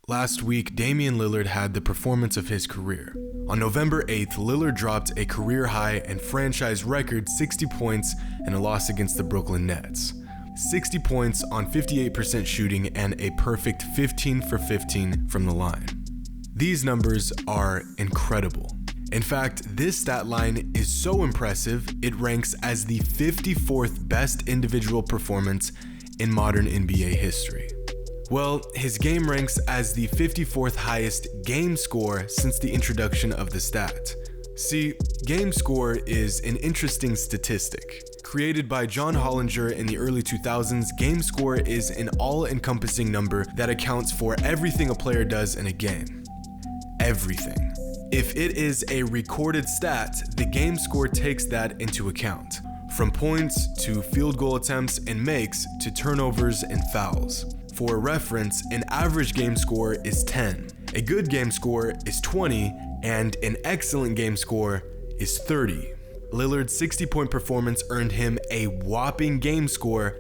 Last week, Damian Lillard had the performance of his career. On November 8th, Lillard dropped a career-high and franchise record 60 points in a loss against the Brooklyn Nets. 60 points on 58% shooting and a perfect 15 for 15 from the line. These numbers are incredible. In fact, this stat line is so impressive, it ranks as the 54th best individual performance in modern NBA history. Well, his game ranks as the 54th highest game score since the introduction of the stat. See, game score is an interesting statistic. Created by John Hollinger in the early 2000s, game score is an all-encompassing number that accounts for everything a player does in a game. Everything. If it is a recorded stat, the game score takes that into account. From points to field goal attempts and makes to turnovers and fouls. For reference, an average game score is 10, a good game score is 20, and an excellent game score is 30. Lillard's 60-point performance earned him a whopping game score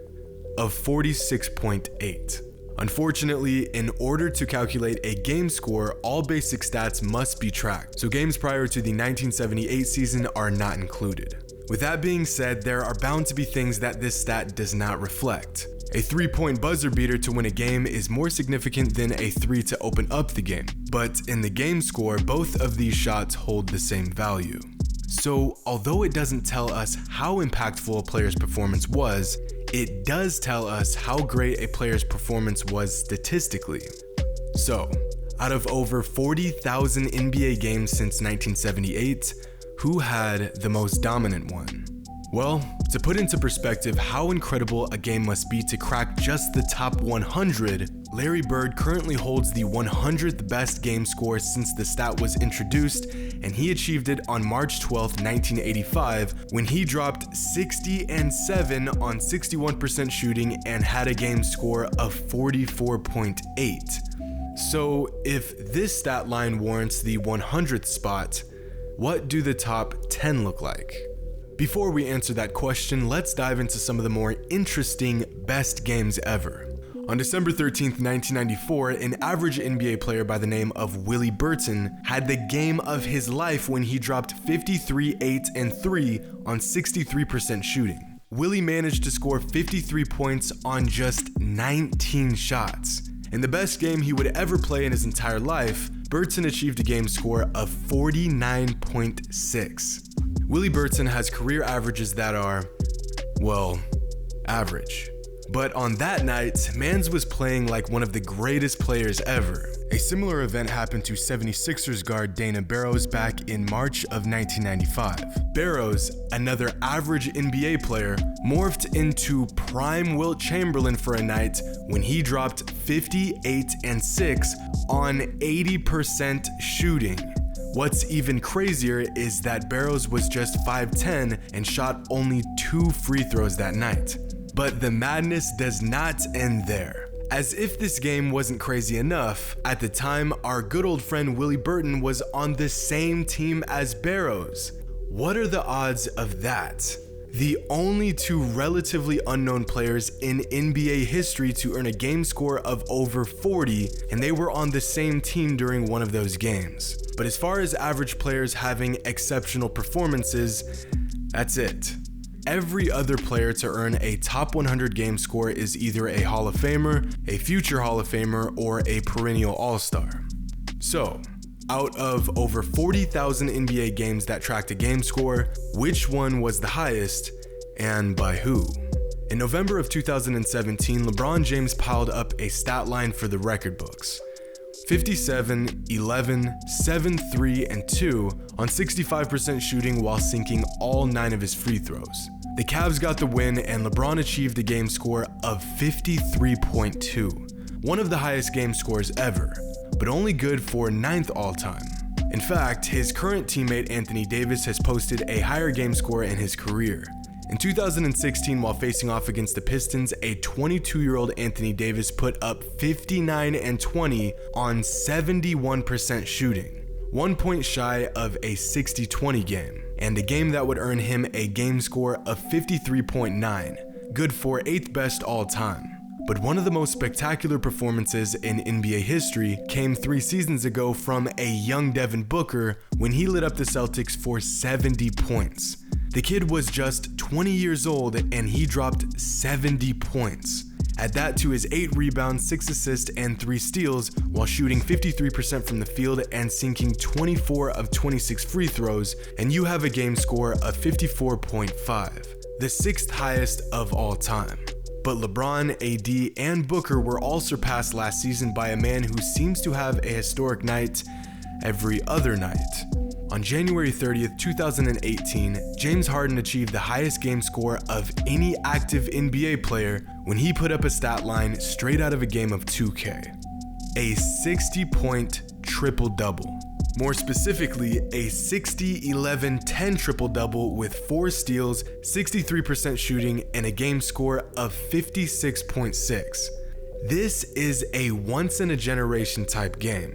of 46.8. Unfortunately, in order to calculate a game score, all basic stats must be tracked, so games prior to the 1978 season are not included. With that being said, there are bound to be things that this stat does not reflect. A 3-point buzzer beater to win a game is more significant than a 3 to open up the game, but in the game score, both of these shots hold the same value. So, although it doesn't tell us how impactful a player's performance was, it does tell us how great a player's performance was statistically. So, out of over 40,000 NBA games since 1978, who had the most dominant one? Well, to put into perspective how incredible a game must be to crack just the top 100, Larry Bird currently holds the 100th best game score since the stat was introduced, and he achieved it on March 12, 1985, when he dropped 60 and 7 on 61% shooting and had a game score of 44.8. So, if this stat line warrants the 100th spot, what do the top 10 look like? Before we answer that question, let's dive into some of the more interesting best games ever. On December 13th, 1994, an average NBA player by the name of Willie Burton had the game of his life when he dropped 53, 8, and 3 on 63% shooting. Willie managed to score 53 points on just 19 shots. In the best game he would ever play in his entire life, Burton achieved a game score of 49.6. Willie Burton has career averages that are, well, average. But on that night, Mans was playing like one of the greatest players ever. A similar event happened to 76ers guard Dana Barros back in March of 1995. Barros, another average NBA player, morphed into prime Wilt Chamberlain for a night when he dropped 58 and 6 on 80% shooting. What's even crazier is that Barros was just 5'10 and shot only 2 free throws that night. But the madness does not end there. As if this game wasn't crazy enough, at the time, our good old friend Willie Burton was on the same team as Barros. What are the odds of that? The only two relatively unknown players in NBA history to earn a game score of over 40, and they were on the same team during one of those games. But as far as average players having exceptional performances, that's it. Every other player to earn a top 100 game score is either a Hall of Famer, a future Hall of Famer, or a perennial All-Star. So, out of over 40,000 NBA games that tracked a game score, which one was the highest, and by who? In November of 2017, LeBron James piled up a stat line for the record books. 57, 11, 7, 3, and 2 on 65% shooting while sinking all 9 of his free throws. The Cavs got the win and LeBron achieved a game score of 53.2, one of the highest game scores ever, but only good for 9th all-time. In fact, his current teammate Anthony Davis has posted a higher game score in his career. In 2016, while facing off against the Pistons, a 22-year-old Anthony Davis put up 59 and 20 on 71% shooting, 1 point shy of a 60-20 game, and a game that would earn him a game score of 53.9, good for 8th best all time. But one of the most spectacular performances in NBA history came 3 seasons ago from a young Devin Booker when he lit up the Celtics for 70 points. The kid was just 20 years old and he dropped 70 points. Add that to his 8 rebounds, 6 assists, and 3 steals while shooting 53% from the field and sinking 24 of 26 free throws, and you have a game score of 54.5, the 6th highest of all time. But LeBron, AD, and Booker were all surpassed last season by a man who seems to have a historic night every other night. On January 30th, 2018, James Harden achieved the highest game score of any active NBA player when he put up a stat line straight out of a game of 2K. A 60-point triple-double. More specifically, a 60-11-10 triple-double with 4 steals, 63% shooting, and a game score of 56.6. This is a once-in-a-generation type game,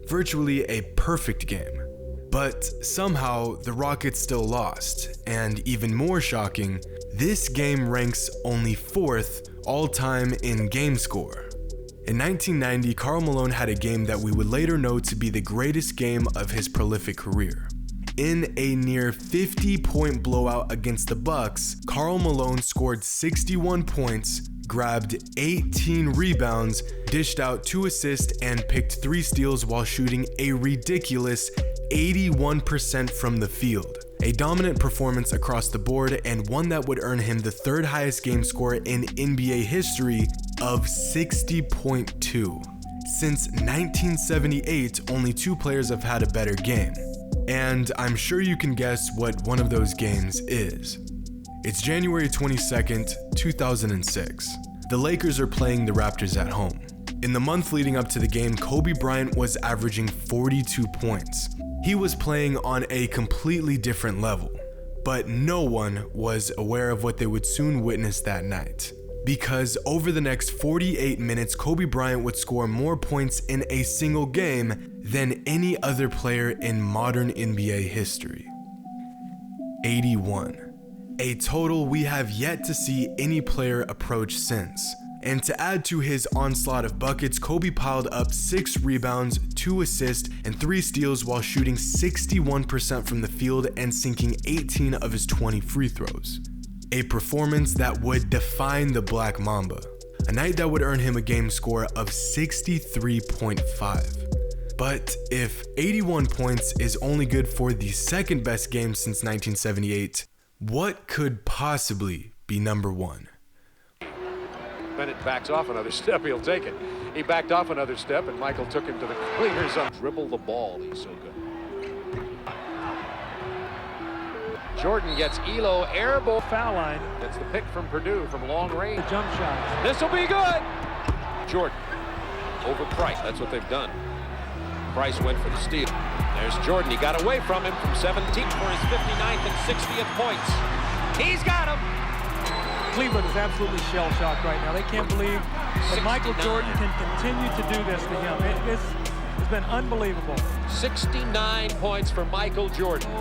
virtually a perfect game. But somehow, the Rockets still lost, and even more shocking, this game ranks only 4th all-time in game score. In 1990, Karl Malone had a game that we would later know to be the greatest game of his prolific career. In a near 50-point blowout against the Bucks, Karl Malone scored 61 points, grabbed 18 rebounds, dished out 2 assists, and picked 3 steals while shooting a ridiculous 81% from the field. A dominant performance across the board, and one that would earn him the 3rd highest game score in NBA history of 60.2. Since 1978, only 2 players have had a better game. And I'm sure you can guess what one of those games is. It's January 22nd, 2006. The Lakers are playing the Raptors at home. In the month leading up to the game, Kobe Bryant was averaging 42 points. He was playing on a completely different level, but no one was aware of what they would soon witness that night. Because over the next 48 minutes, Kobe Bryant would score more points in a single game than any other player in modern NBA history. 81. A total we have yet to see any player approach since. And to add to his onslaught of buckets, Kobe piled up 6 rebounds, 2 assists, and 3 steals while shooting 61% from the field and sinking 18 of his 20 free throws. A performance that would define the Black Mamba. A night that would earn him a game score of 63.5. But if 81 points is only good for the 2nd best game since 1978, what could possibly be number 1? Bennett backs off another step, he'll take it. He backed off another step, and Michael took him to the cleaner zone. Dribble the ball, he's so good. Jordan gets Elo air ball. Foul line. That's the pick from Purdue from long range. The jump shot. This will be good. Jordan over Price, that's what they've done. Price went for the steal. There's Jordan, he got away from him from 17th for his 59th and 60th points. He's got him. Cleveland is absolutely shell-shocked right now. They can't believe that Michael Jordan can continue to do this to him. This has been unbelievable. 69 points for Michael Jordan.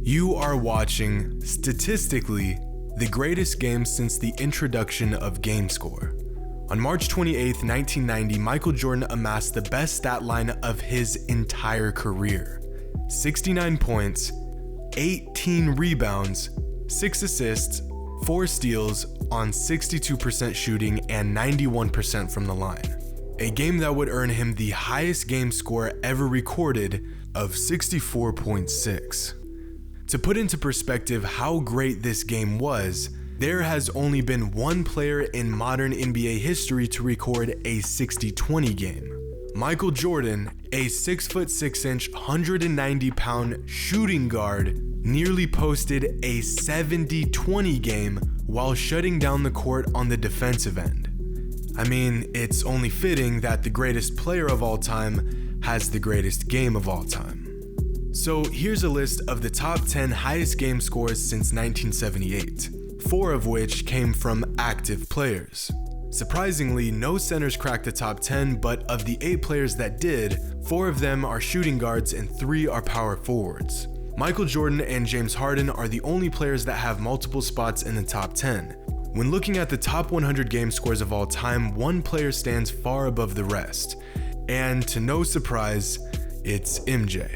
You are watching, statistically, the greatest game since the introduction of GameScore. On March 28, 1990, Michael Jordan amassed the best stat line of his entire career. 69 points, 18 rebounds, 6 assists, 4 steals on 62% shooting and 91% from the line. A game that would earn him the highest game score ever recorded of 64.6. To put into perspective how great this game was, there has only been one player in modern NBA history to record a 60-20 game. Michael Jordan, a 6'6", 190-pound shooting guard, nearly posted a 70-20 game while shutting down the court on the defensive end. I mean, it's only fitting that the greatest player of all time has the greatest game of all time. So here's a list of the top 10 highest game scores since 1978, 4 of which came from active players. Surprisingly, no centers cracked the top 10, but of the 8 players that did, 4 of them are shooting guards and 3 are power forwards. Michael Jordan and James Harden are the only players that have multiple spots in the top 10. When looking at the top 100 game scores of all time, one player stands far above the rest. And to no surprise, it's MJ.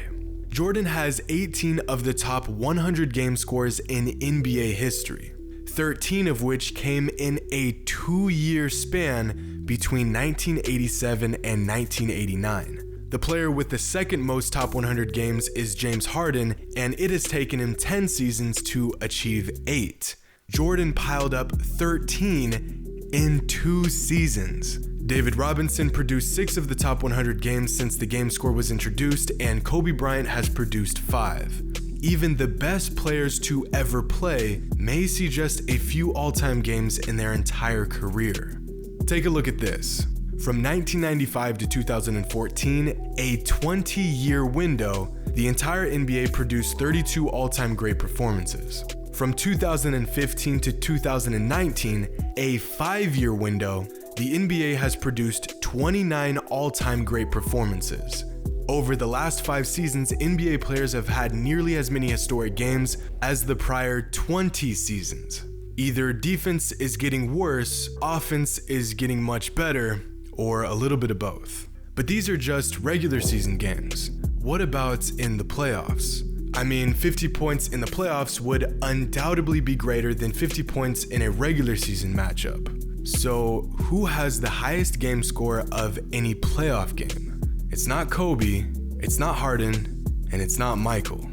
Jordan has 18 of the top 100 game scores in NBA history, 13 of which came in a 2-year span between 1987 and 1989. The player with the second most top 100 games is James Harden, and it has taken him 10 seasons to achieve 8. Jordan piled up 13 in 2 seasons. David Robinson produced 6 of the top 100 games since the game score was introduced, and Kobe Bryant has produced 5. Even the best players to ever play may see just a few all-time games in their entire career. Take a look at this. From 1995 to 2014, a 20-year window, the entire NBA produced 32 all-time great performances. From 2015 to 2019, a 5-year window, the NBA has produced 29 all-time great performances. Over the last 5 seasons, NBA players have had nearly as many historic games as the prior 20 seasons. Either defense is getting worse, offense is getting much better, or a little bit of both. But these are just regular season games. What about in the playoffs? I mean, 50 points in the playoffs would undoubtedly be greater than 50 points in a regular season matchup. So, who has the highest game score of any playoff game? It's not Kobe, it's not Harden, and it's not Michael.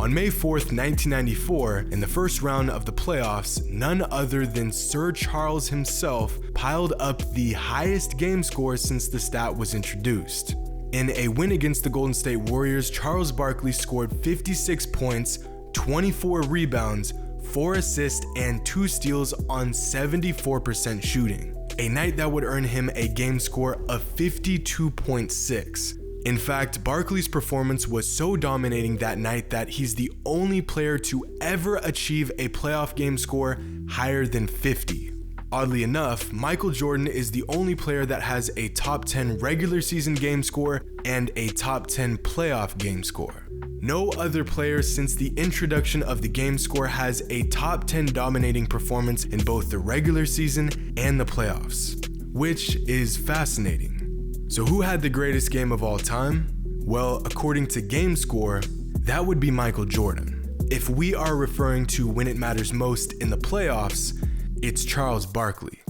On May 4th, 1994, in the first round of the playoffs, none other than Sir Charles himself piled up the highest game score since the stat was introduced. In a win against the Golden State Warriors, Charles Barkley scored 56 points, 24 rebounds, 4 assists, and 2 steals on 74% shooting, a night that would earn him a game score of 52.6. In fact, Barkley's performance was so dominating that night that he's the only player to ever achieve a playoff game score higher than 50. Oddly enough, Michael Jordan is the only player that has a top 10 regular season game score and a top 10 playoff game score. No other player since the introduction of the game score has a top 10 dominating performance in both the regular season and the playoffs, which is fascinating. So who had the greatest game of all time? Well, according to GameScore, that would be Michael Jordan. If we are referring to when it matters most in the playoffs, it's Charles Barkley.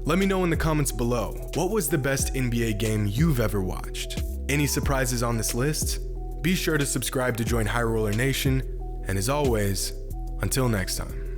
Let me know in the comments below, what was the best NBA game you've ever watched? Any surprises on this list? Be sure to subscribe to join High Roller Nation, and as always, until next time.